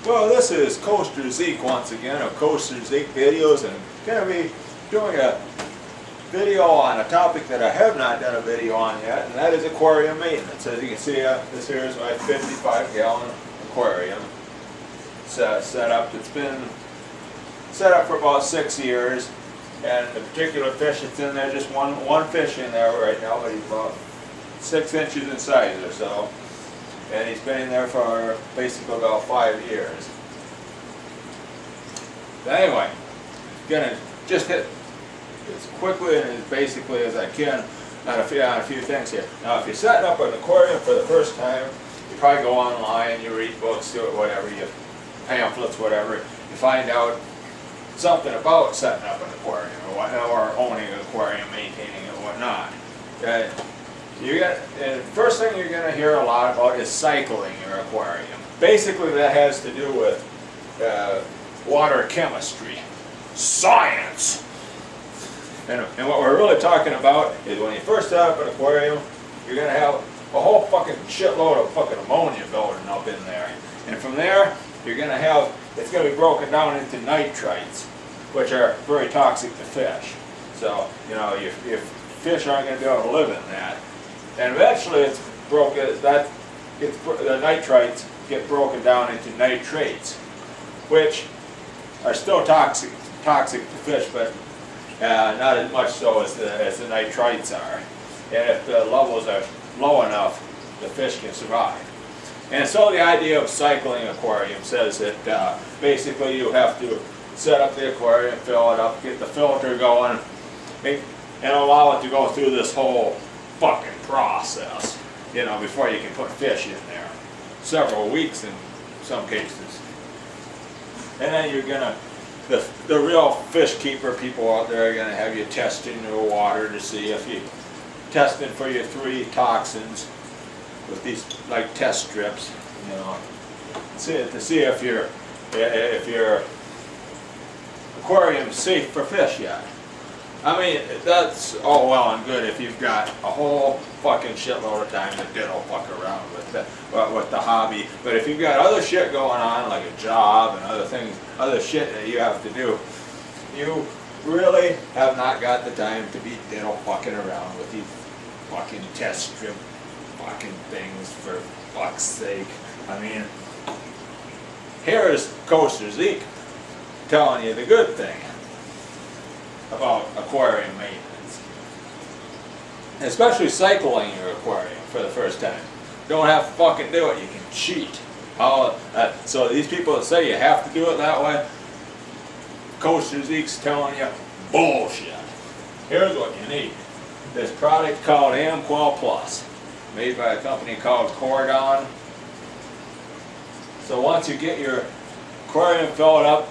Well, this is Coaster Zeke once again of Coaster Zeke videos, and I'm going to be doing a video on a topic that I have not done a video on yet, and that is aquarium maintenance. As you can see, this here is my 55-gallon aquarium set up. It's been set up for about 6 years, and the particular fish that's in there, just one fish in there right now, but he's about 6 inches in size or so. And he's been in there for basically about 5 years. But anyway, gonna just hit as quickly and as basically as I can on a few things here. Now, if you're setting up an aquarium for the first time, you probably go online, you read books, do it, whatever, you pamphlets, whatever. You find out something about setting up an aquarium or owning an aquarium, maintaining it, whatnot. Okay? The first thing you're going to hear a lot about is cycling your aquarium. Basically, that has to do with water chemistry, science. And what we're really talking about is when you first set up an aquarium, you're going to have a whole fucking shitload of fucking ammonia building up in there. And from there, you're going to have, it's going to be broken down into nitrites, which are very toxic to fish. So, you know, your fish aren't going to be able to live in that. And eventually it's broken, the nitrites get broken down into nitrates, which are still toxic to fish, but not as much so as the nitrites are. And if the levels are low enough, the fish can survive. And so the idea of cycling aquarium says that basically you have to set up the aquarium, fill it up, get the filter going, and allow it to go through this whole fucking process, you know, before you can put fish in there. Several weeks in some cases. And then you're gonna, the real fish keeper people out there are gonna have you testing your water to see if you testing for your 3 toxins with these like test strips, you know, to see if your aquarium's safe for fish yet. I mean, that's all well and good if you've got a whole fucking shitload of time to diddle fuck around with the hobby. But if you've got other shit going on, like a job and other things, other shit that you have to do, you really have not got the time to be diddle fucking around with these fucking test strip fucking things, for fuck's sake. I mean, here's Coaster Zeke telling you the good thing about aquarium maintenance, especially cycling your aquarium for the first time. Don't have to fucking do it, you can cheat. So these people that say you have to do it that way, Coaster Zeke's telling you bullshit. Here's what you need. This product called Amqual Plus, made by a company called Cordon. So once you get your aquarium filled up,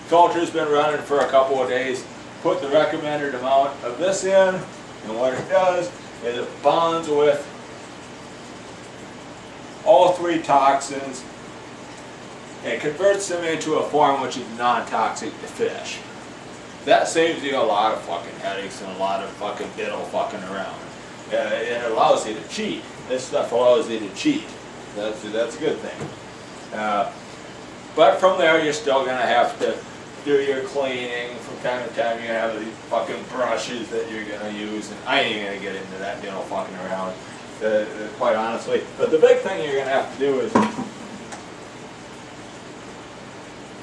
filter's been running for a couple of days, put the recommended amount of this in, and what it does is it bonds with all 3 toxins and converts them into a form which is non-toxic to fish. That saves you a lot of fucking headaches and a lot of fucking diddle fucking around. It allows you to cheat. This stuff allows you to cheat. That's a good thing. But from there, you're still going to have to do your cleaning. From time to time, you have these fucking brushes that you're going to use, and I ain't going to get into that diddle fucking around, quite honestly. But the big thing you're going to have to do is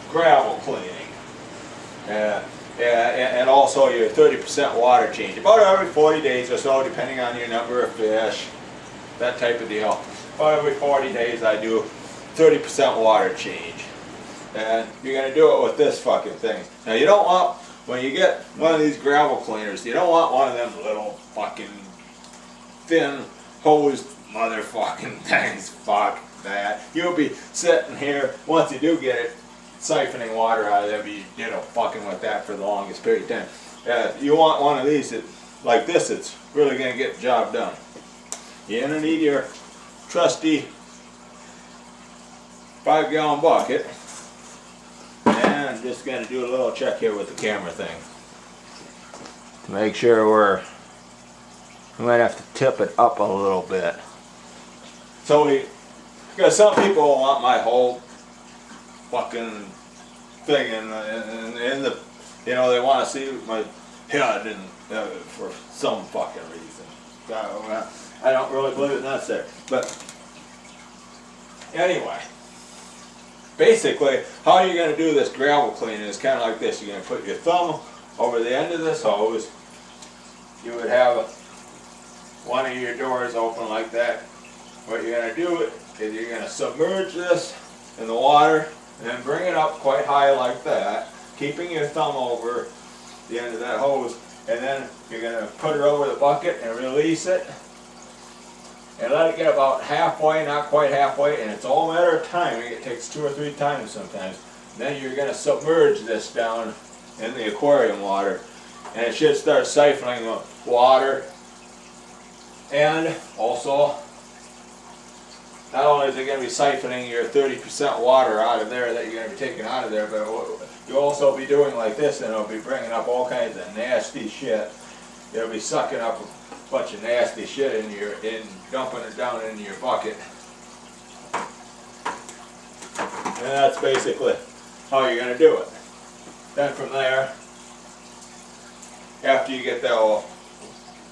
gravel cleaning. And also your 30% water change. About every 40 days or so, depending on your number of fish, that type of deal. About every 40 days I do 30% water change. And you're going to do it with this fucking thing. Now you don't want, when you get one of these gravel cleaners, you don't want one of them little fucking thin hosed motherfucking things. Fuck that. You'll be sitting here, once you do get it, siphoning water out of there, but you fucking with that for the longest period of time. You want one of these like this, it's really going to get the job done. You're going to need your trusty 5-gallon bucket. And I'm just going to do a little check here with the camera thing to make sure we might have to tip it up a little bit. So because some people want my whole fucking thing in the, you know, they want to see my head and for some fucking reason. I don't really believe it's necessary, but anyway, basically, how you're going to do this gravel cleaning is kind of like this. You're going to put your thumb over the end of this hose. You would have one of your doors open like that. What you're going to do is you're going to submerge this in the water and then bring it up quite high like that, keeping your thumb over the end of that hose, and then you're going to put it over the bucket and release it and let it get about halfway, not quite halfway, and it's all a matter of timing. It takes 2 or 3 times sometimes. Then you're going to submerge this down in the aquarium water, and it should start siphoning the water. And also, not only is it going to be siphoning your 30% water out of there that you're going to be taking out of there, but you'll also be doing like this, and it'll be bringing up all kinds of nasty shit. It'll be sucking up a bunch of nasty shit in dumping it down into your bucket. And that's basically how you're going to do it. Then from there, after you get that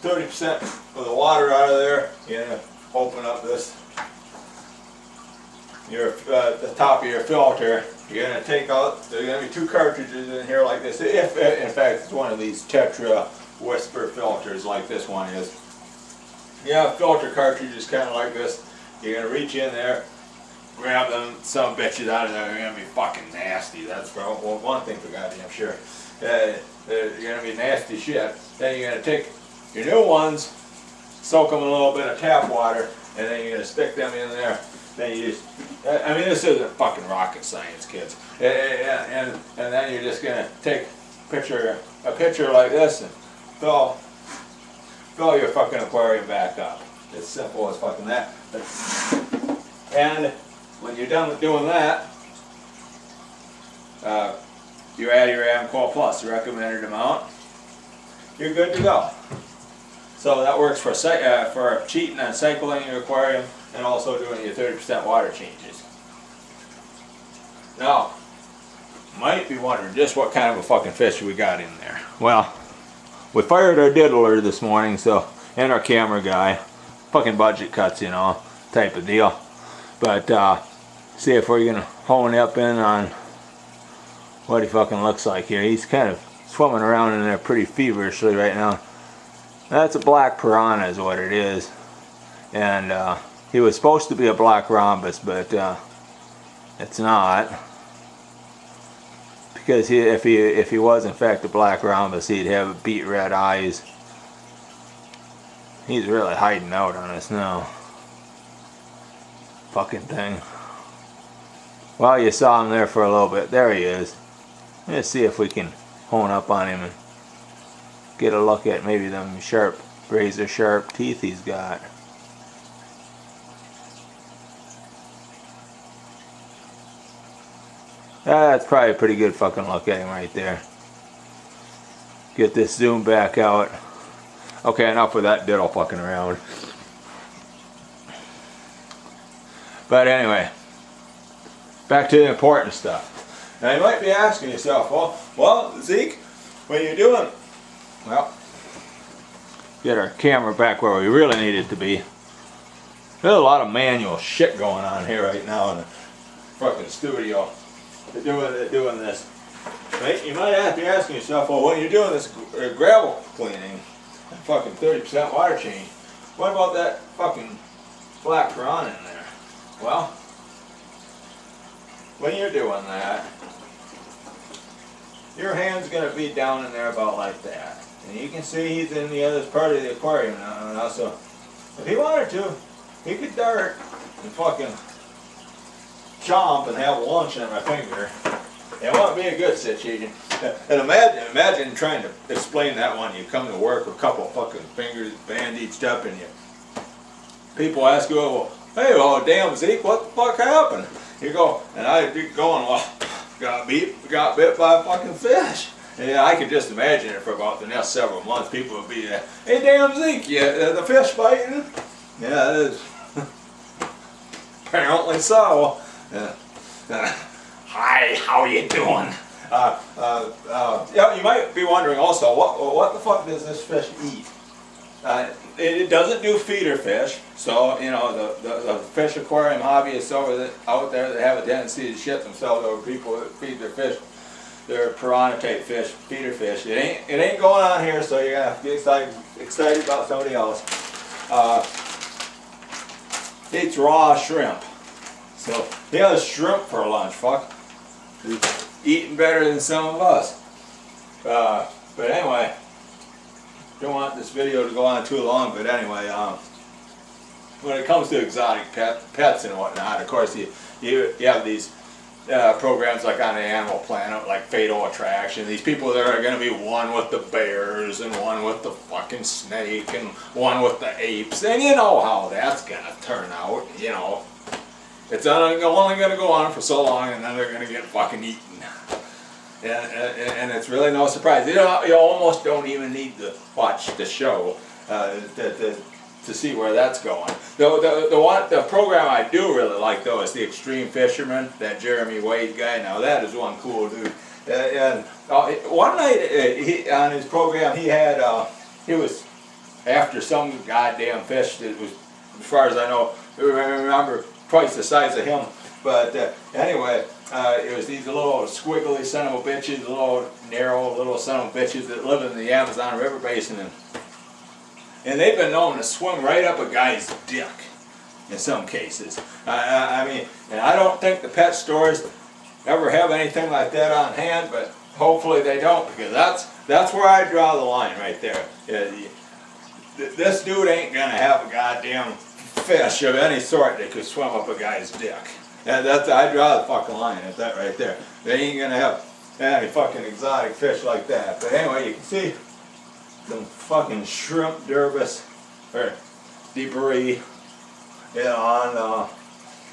30% of the water out of there, you're going to open up this, the top of your filter. You're going to take out, there's going to be 2 cartridges in here like this. If in fact it's one of these Tetra Whisper filters like this one is. Yeah, filter cartridges kind of like this. You're going to reach in there, grab them, some bitches out of there. They're going to be fucking nasty. That's for one thing for goddamn sure. They're going to be nasty shit. Then you're going to take your new ones, soak them in a little bit of tap water, and then you're going to stick them in there. Then you just, I mean, this isn't fucking rocket science, kids. And then you're just going to take a picture like this and fill your fucking aquarium back up. It's simple as fucking that. And when you're done with doing that, you add your Amcol Plus, the recommended amount. You're good to go. So that works for cheating and cycling your aquarium, and also doing your 30% water changes. Now, you might be wondering just what kind of a fucking fish we got in there. Well, we fired our diddler this morning, and our camera guy. Fucking budget cuts, you know, type of deal. But see if we're gonna hone up in on what he fucking looks like here. He's kind of swimming around in there pretty feverishly right now. That's a black piranha is what it is. And he was supposed to be a black rhombus, but it's not. Because if he was in fact a black rhombus, he'd have beet red eyes. He's really hiding out on us now. Fucking thing. Well, you saw him there for a little bit. There he is. Let's see if we can hone up on him and get a look at maybe them sharp, razor sharp teeth he's got. That's probably a pretty good fucking look at him right there. Get this zoom back out. Okay, enough with that diddle fucking around. But anyway, back to the important stuff. Now you might be asking yourself, well, Zeke, what are you doing? Well, get our camera back where we really need it to be. There's a lot of manual shit going on here right now in the fucking studio. They're doing this. Right? You might be asking yourself, well, when you're doing this gravel cleaning, fucking 30% water change, what about that fucking black piranha in there? Well, when you're doing that, your hand's going to be down in there about like that. And you can see he's in the other part of the aquarium now. So if he wanted to, he could dart and fucking chomp and have lunch on my finger. It wouldn't be a good situation. And imagine trying to explain that one. You come to work with a couple of fucking fingers bandaged up, and people ask you, well, hey, well, damn Zeke, what the fuck happened? You go, and I'd be going, well, got bit by a fucking fish. And I could just imagine it for about the next several months. People would be, hey, damn Zeke, yeah, the fish biting? Yeah, it is. Apparently so. Hi, how you doing? Yeah, you might be wondering also, what the fuck does this fish eat? It doesn't do feeder fish, so you know the fish aquarium hobbyists out there that have a tendency to shit themselves over people that feed their fish, their piranha type fish, feeder fish. It ain't going on here, so you're gonna have to get excited about somebody else. Eats raw shrimp, so he has shrimp for lunch. Fuck, he's eating better than some of us. But anyway. Don't want this video to go on too long, but anyway, when it comes to exotic pets and whatnot, of course you have these programs like on the Animal Planet, like Fatal Attraction. These people that are going to be one with the bears and one with the fucking snake and one with the apes, and you know how that's going to turn out. You know, it's only going to go on for so long, and then they're going to get fucking eaten. And it's really no surprise. You almost don't even need to watch the show to see where that's going. The program I do really like though is the Extreme Fisherman, that Jeremy Wade guy. Now that is one cool dude. And one night on his program he was after some goddamn fish that was, as far as I know, I remember twice the size of him. But anyway, it was these little squiggly son of a bitches, little narrow little son of a bitches that live in the Amazon River Basin, and they've been known to swim right up a guy's dick in some cases. I mean, and I don't think the pet stores ever have anything like that on hand, but hopefully they don't, because that's where I draw the line right there. This dude ain't gonna have a goddamn fish of any sort that could swim up a guy's dick. I draw the fucking line at that right there. They ain't gonna have any fucking exotic fish like that. But anyway, you can see some fucking shrimp derbis or debris, you know,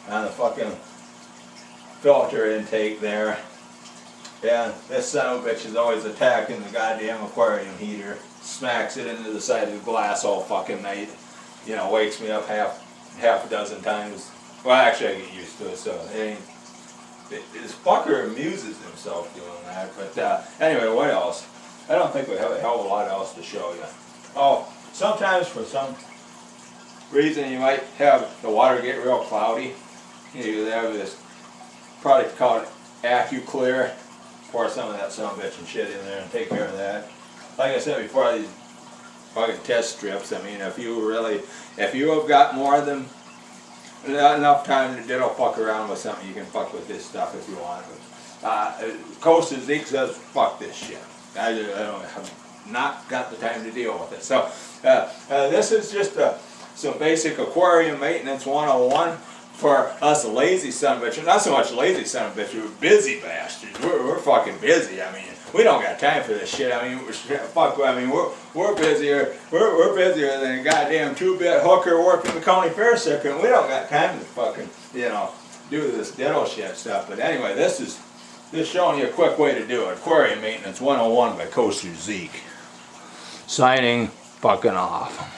on the fucking filter intake there. Yeah, this son of a bitch is always attacking the goddamn aquarium heater. Smacks it into the side of the glass all fucking night. You know, wakes me up half a dozen times. Well, actually, I get used to it, so this fucker amuses himself doing that. But anyway, what else? I don't think we have a hell of a lot else to show you. Oh, sometimes for some reason you might have the water get real cloudy. You have this product called AccuClear. Pour some of that son of a bitch and shit in there and take care of that. Like I said before, these fucking test strips. I mean, if you have got more than enough time to diddle fuck around with something, you can fuck with this stuff if you want. Coastal Zeke says fuck this shit. I have not got the time to deal with it. So this is just some basic aquarium maintenance 101 for us lazy son of a bitch. Not so much lazy son of a bitch, we're busy bastards. We're fucking busy. I mean, we don't got time for this shit. I mean, we're busier. We're busier than a goddamn 2-bit hooker working the county fair circuit. And we don't got time to fucking, you know, do this diddle shit stuff. But anyway, this is showing you a quick way to do it. Aquarium Maintenance 101 by Coastal Zeke. Signing fucking off.